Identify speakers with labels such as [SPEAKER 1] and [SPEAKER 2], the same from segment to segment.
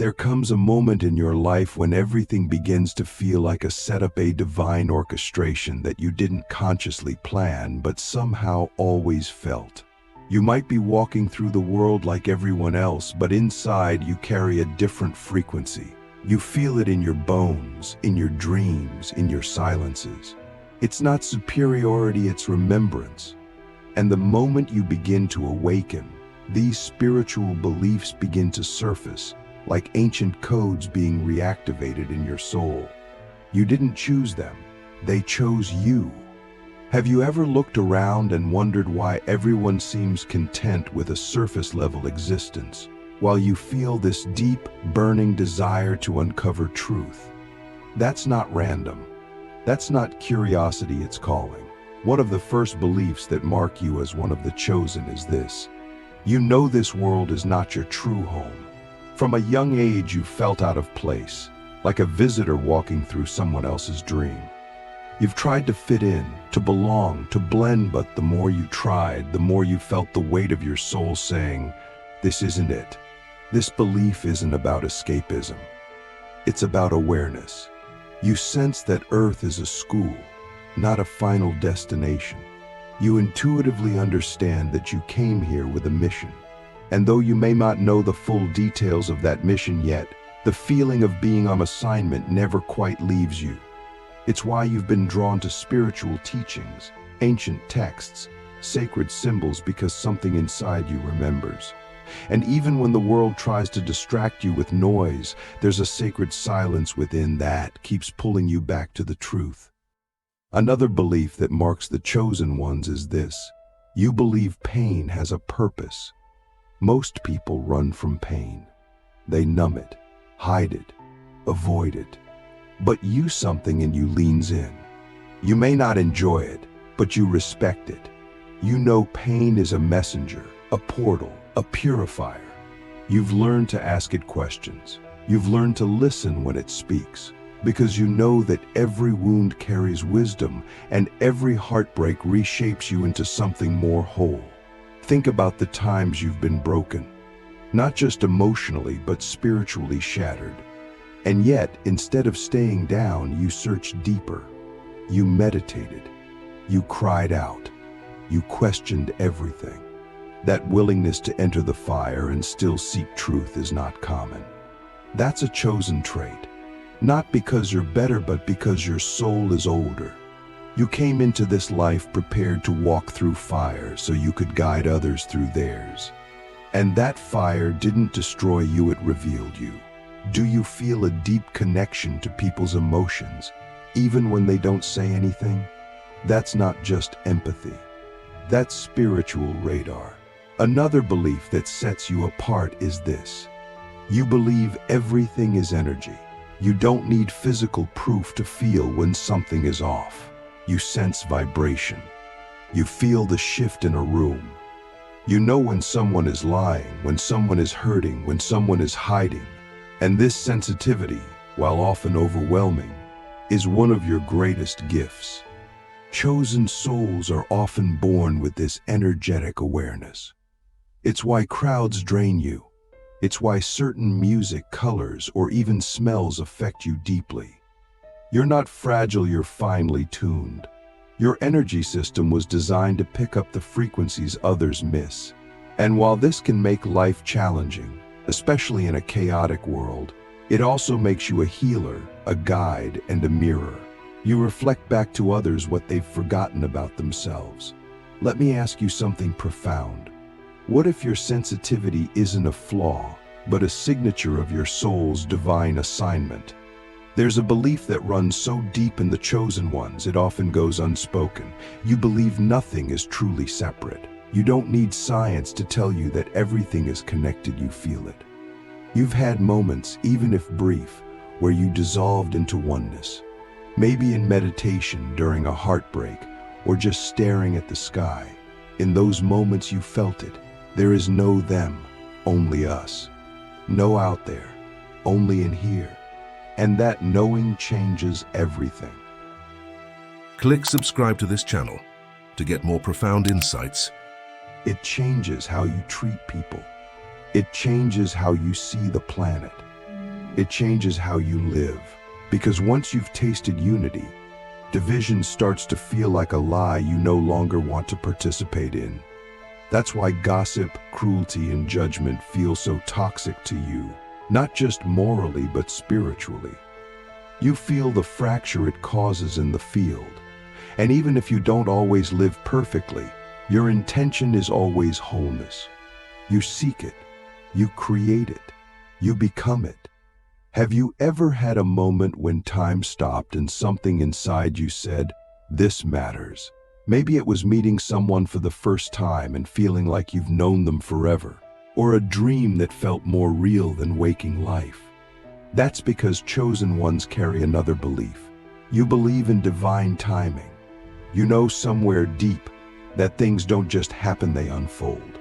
[SPEAKER 1] There comes a moment in your life when everything begins to feel like a setup, a divine orchestration that you didn't consciously plan but somehow always felt. You might be walking through the world like everyone else, but inside you carry a different frequency. You feel it in your bones, in your dreams, in your silences. It's not superiority, it's remembrance. And the moment you begin to awaken, these spiritual beliefs begin to surface, like ancient codes being reactivated in your soul. You didn't choose them, they chose you. Have you ever looked around and wondered why everyone seems content with a surface-level existence, while you feel this deep, burning desire to uncover truth? That's not random. That's not curiosity, it's calling. One of the first beliefs that mark you as one of the chosen is this: you know this world is not your true home. From a young age you felt out of place, like a visitor walking through someone else's dream. You've tried to fit in, to belong, to blend, but the more you tried, the more you felt the weight of your soul saying, this isn't it. This belief isn't about escapism. It's about awareness. You sense that Earth is a school, not a final destination. You intuitively understand that you came here with a mission. And though you may not know the full details of that mission yet, the feeling of being on assignment never quite leaves you. It's why you've been drawn to spiritual teachings, ancient texts, sacred symbols, because something inside you remembers. And even when the world tries to distract you with noise, there's a sacred silence within that keeps pulling you back to the truth. Another belief that marks the chosen ones is this: you believe pain has a purpose. Most people run from pain. They numb it, hide it, avoid it. But you, something in you leans in. You may not enjoy it, but you respect it. You know pain is a messenger, a portal, a purifier. You've learned to ask it questions. You've learned to listen when it speaks, because you know that every wound carries wisdom and every heartbreak reshapes you into something more whole. Think about the times you've been broken, not just emotionally, but spiritually shattered. And yet, instead of staying down, you searched deeper. You meditated. You cried out. You questioned everything. That willingness to enter the fire and still seek truth is not common. That's a chosen trait. Not because you're better, but because your soul is older. You came into this life prepared to walk through fire so you could guide others through theirs. And that fire didn't destroy you, it revealed you. Do you feel a deep connection to people's emotions, even when they don't say anything? That's not just empathy. That's spiritual radar. Another belief that sets you apart is this: you believe everything is energy. You don't need physical proof to feel when something is off. You sense vibration. You feel the shift in a room. You know when someone is lying, when someone is hurting, when someone is hiding. And this sensitivity, while often overwhelming, is one of your greatest gifts. Chosen souls are often born with this energetic awareness. It's why crowds drain you. It's why certain music, colors, or even smells affect you deeply. You're not fragile, you're finely tuned. Your energy system was designed to pick up the frequencies others miss. And while this can make life challenging, especially in a chaotic world, it also makes you a healer, a guide, and a mirror. You reflect back to others what they've forgotten about themselves. Let me ask you something profound. What if your sensitivity isn't a flaw, but a signature of your soul's divine assignment? There's a belief that runs so deep in the chosen ones, it often goes unspoken. You believe nothing is truly separate. You don't need science to tell you that everything is connected, you feel it. You've had moments, even if brief, where you dissolved into oneness. Maybe in meditation, during a heartbreak, or just staring at the sky. In those moments you felt it. There is no them, only us. No out there, only in here. And that knowing changes everything.
[SPEAKER 2] Click subscribe to this channel to get more profound insights.
[SPEAKER 1] It changes how you treat people. It changes how you see the planet. It changes how you live. Because once you've tasted unity, division starts to feel like a lie you no longer want to participate in. That's why gossip, cruelty, and judgment feel so toxic to you, not just morally but spiritually. You feel the fracture it causes in the field. And even if you don't always live perfectly, your intention is always wholeness. You seek it, you create it, you become it. Have you ever had a moment when time stopped and something inside you said, "This matters"? Maybe it was meeting someone for the first time and feeling like you've known them forever, or a dream that felt more real than waking life. That's because chosen ones carry another belief. You believe in divine timing. You know somewhere deep that things don't just happen, they unfold.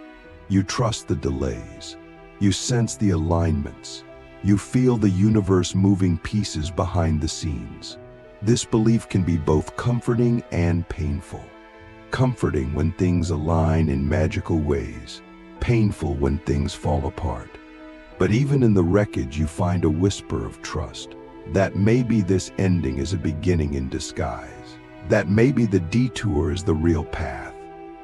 [SPEAKER 1] You trust the delays. You sense the alignments. You feel the universe moving pieces behind the scenes. This belief can be both comforting and painful. Comforting when things align in magical ways, painful when things fall apart. But even in the wreckage, you find a whisper of trust. That maybe this ending is a beginning in disguise. That maybe the detour is the real path.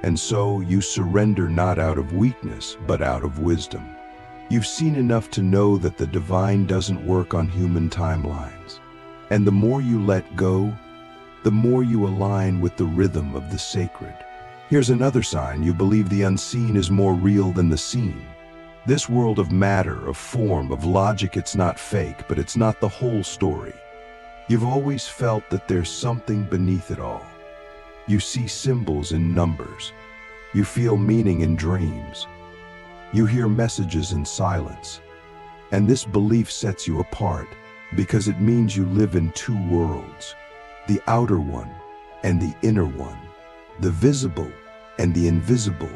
[SPEAKER 1] And so you surrender not out of weakness, but out of wisdom. You've seen enough to know that the divine doesn't work on human timelines. And the more you let go, the more you align with the rhythm of the sacred. Here's another sign you believe the unseen is more real than the seen. This world of matter, of form, of logic, it's not fake, but it's not the whole story. You've always felt that there's something beneath it all. You see symbols in numbers. You feel meaning in dreams. You hear messages in silence. And this belief sets you apart because it means you live in two worlds, the outer one and the inner one, the visible and the invisible.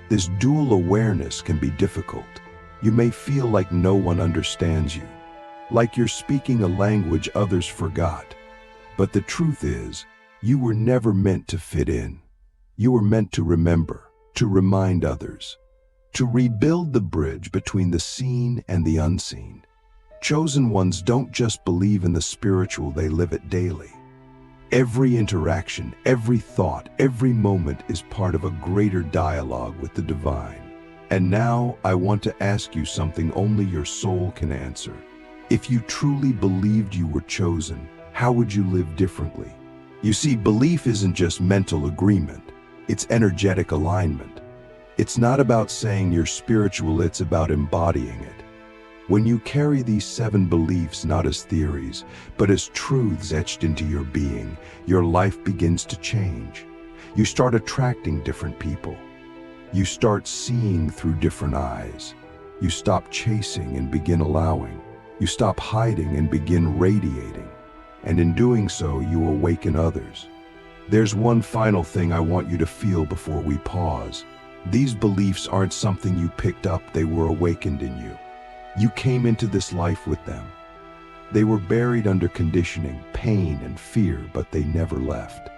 [SPEAKER 1] This dual awareness can be difficult. You may feel like no one understands you, like you're speaking a language others forgot. But the truth is, you were never meant to fit in. You were meant to remember, to remind others, to rebuild the bridge between the seen and the unseen. Chosen ones don't just believe in the spiritual, they live it daily. Every interaction, every thought, every moment is part of a greater dialogue with the divine. And now I want to ask you something only your soul can answer. If you truly believed you were chosen, how would you live differently? You see, belief isn't just mental agreement, it's energetic alignment. It's not about saying you're spiritual, it's about embodying it. When you carry these 7 beliefs not as theories, but as truths etched into your being, your life begins to change. You start attracting different people. You start seeing through different eyes. You stop chasing and begin allowing. You stop hiding and begin radiating. And in doing so, you awaken others. There's one final thing I want you to feel before we pause. These beliefs aren't something you picked up, they were awakened in you. You came into this life with them. They were buried under conditioning, pain, and fear, but they never left.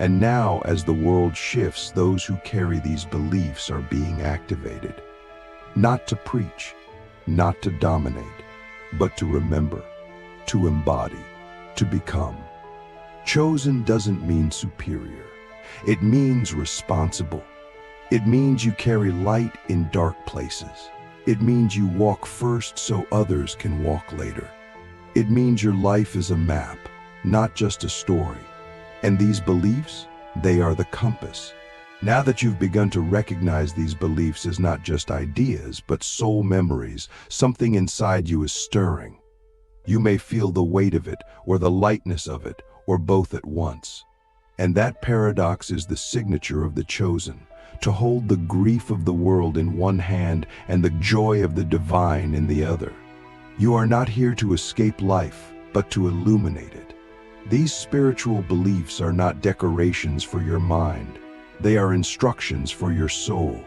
[SPEAKER 1] And now, as the world shifts, those who carry these beliefs are being activated. Not to preach, not to dominate, but to remember, to embody, to become. Chosen doesn't mean superior. It means responsible. It means you carry light in dark places. It means you walk first so others can walk later. It means your life is a map, not just a story. And these beliefs, they are the compass. Now that you've begun to recognize these beliefs as not just ideas, but soul memories, something inside you is stirring. You may feel the weight of it, or the lightness of it, or both at once. And that paradox is the signature of the chosen, to hold the grief of the world in one hand and the joy of the divine in the other. You are not here to escape life, but to illuminate it. These spiritual beliefs are not decorations for your mind. They are instructions for your soul.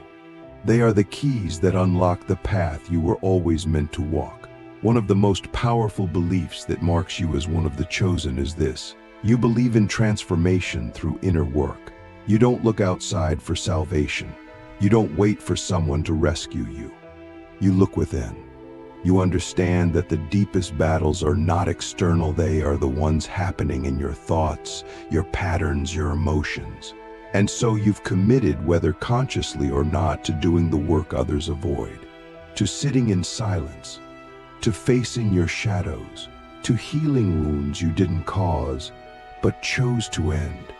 [SPEAKER 1] They are the keys that unlock the path you were always meant to walk. One of the most powerful beliefs that marks you as one of the chosen is this: you believe in transformation through inner work. You don't look outside for salvation. You don't wait for someone to rescue you. You look within. You understand that the deepest battles are not external, they are the ones happening in your thoughts, your patterns, your emotions. And so you've committed, whether consciously or not, to doing the work others avoid, to sitting in silence, to facing your shadows, to healing wounds you didn't cause, but chose to end.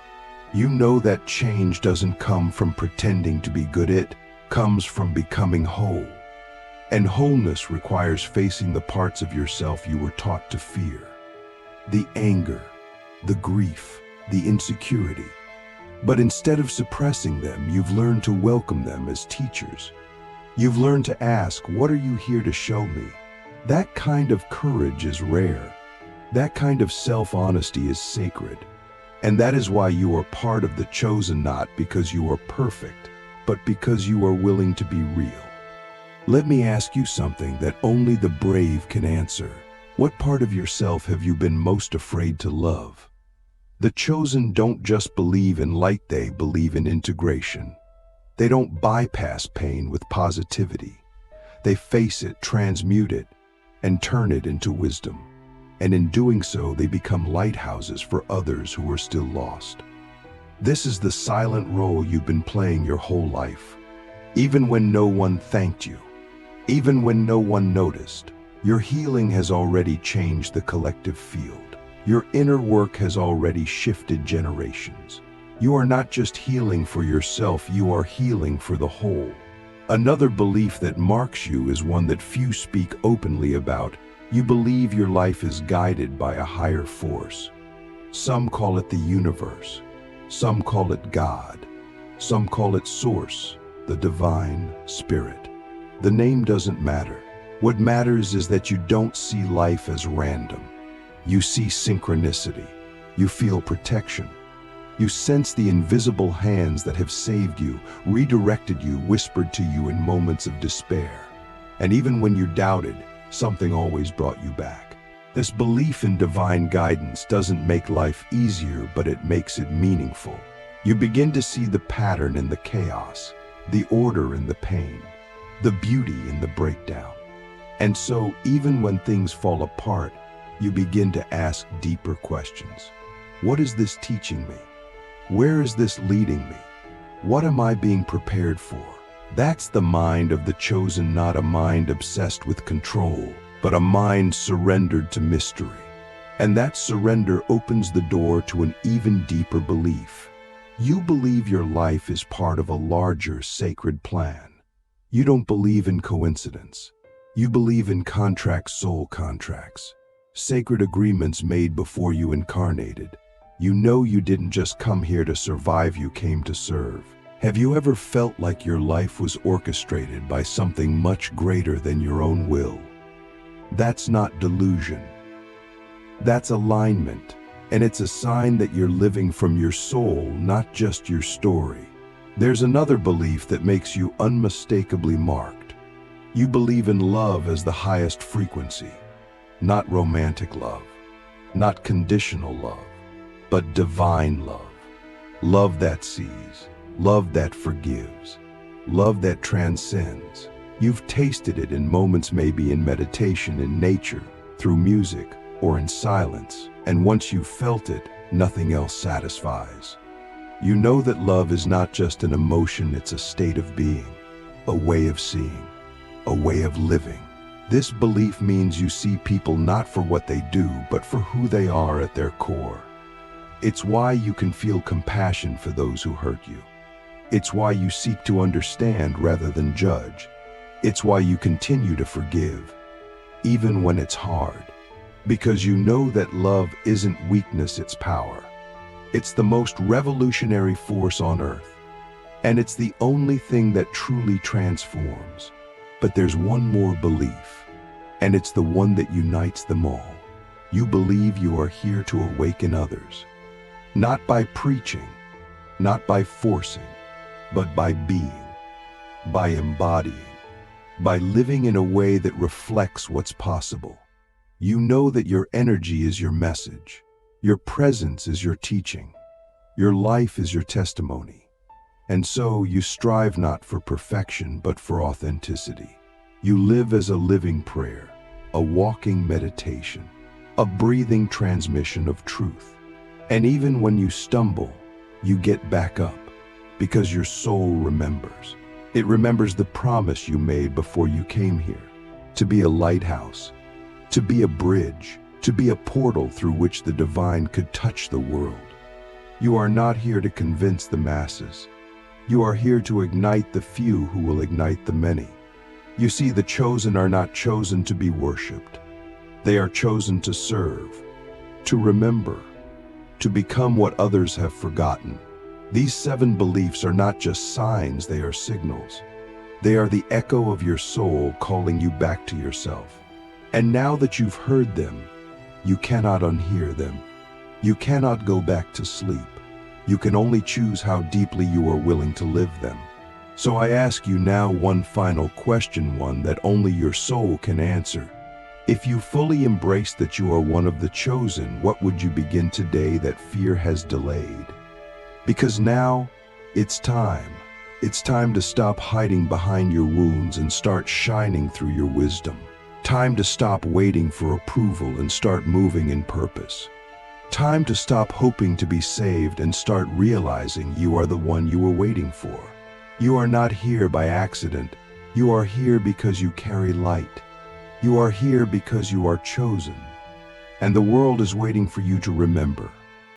[SPEAKER 1] You know that change doesn't come from pretending to be good, it comes from becoming whole. And wholeness requires facing the parts of yourself you were taught to fear. The anger, the grief, the insecurity. But instead of suppressing them, you've learned to welcome them as teachers. You've learned to ask, what are you here to show me? That kind of courage is rare. That kind of self-honesty is sacred. And that is why you are part of the chosen, not because you are perfect, but because you are willing to be real. Let me ask you something that only the brave can answer. What part of yourself have you been most afraid to love? The chosen don't just believe in light, they believe in integration. They don't bypass pain with positivity. They face it, transmute it, and turn it into wisdom. And in doing so, they become lighthouses for others who are still lost. This is the silent role you've been playing your whole life. Even when no one thanked you, even when no one noticed, your healing has already changed the collective field. Your inner work has already shifted generations. You are not just healing for yourself, you are healing for the whole. Another belief that marks you is one that few speak openly about. You believe your life is guided by a higher force. Some call it the universe. Some call it God. Some call it Source, the divine spirit. The name doesn't matter. What matters is that you don't see life as random. You see synchronicity. You feel protection. You sense the invisible hands that have saved you, redirected you, whispered to you in moments of despair. And even when you doubted, something always brought you back. This belief in divine guidance doesn't make life easier, but it makes it meaningful. You begin to see the pattern in the chaos, the order in the pain, the beauty in the breakdown. And so, even when things fall apart, you begin to ask deeper questions. What is this teaching me? Where is this leading me? What am I being prepared for? That's the mind of the chosen, not a mind obsessed with control, but a mind surrendered to mystery. And that surrender opens the door to an even deeper belief. You believe your life is part of a larger sacred plan. You don't believe in coincidence. You believe in contracts, soul contracts, sacred agreements made before you incarnated. You know you didn't just come here to survive, you came to serve. Have you ever felt like your life was orchestrated by something much greater than your own will? That's not delusion. That's alignment. And it's a sign that you're living from your soul, not just your story. There's another belief that makes you unmistakably marked. You believe in love as the highest frequency. Not romantic love, not conditional love, but divine love. Love that sees, love that forgives, love that transcends. You've tasted it in moments, maybe in meditation, in nature, through music, or in silence. And once you've felt it, nothing else satisfies. You know that love is not just an emotion, it's a state of being, a way of seeing, a way of living. This belief means you see people not for what they do, but for who they are at their core. It's why you can feel compassion for those who hurt you. It's why you seek to understand rather than judge. It's why you continue to forgive, even when it's hard. Because you know that love isn't weakness, it's power. It's the most revolutionary force on earth. And it's the only thing that truly transforms. But there's one more belief, and it's the one that unites them all. You believe you are here to awaken others. Not by preaching, not by forcing, but by being, by embodying, by living in a way that reflects what's possible. You know that your energy is your message, your presence is your teaching, your life is your testimony. And so you strive not for perfection, but for authenticity. You live as a living prayer, a walking meditation, a breathing transmission of truth. And even when you stumble, you get back up because your soul remembers. It remembers the promise you made before you came here, to be a lighthouse, to be a bridge, to be a portal through which the divine could touch the world. You are not here to convince the masses. You are here to ignite the few who will ignite the many. You see, the chosen are not chosen to be worshipped. They are chosen to serve, to remember, to become what others have forgotten. These 7 beliefs are not just signs, they are signals. They are the echo of your soul calling you back to yourself. And now that you've heard them, you cannot unhear them. You cannot go back to sleep. You can only choose how deeply you are willing to live them. So I ask you now one final question, one that only your soul can answer. If you fully embrace that you are one of the chosen, what would you begin today that fear has delayed? Because now, it's time. It's time to stop hiding behind your wounds and start shining through your wisdom. Time to stop waiting for approval and start moving in purpose. Time to stop hoping to be saved and start realizing you are the one you were waiting for. You are not here by accident. You are here because you carry light. You are here because you are chosen. And the world is waiting for you to remember.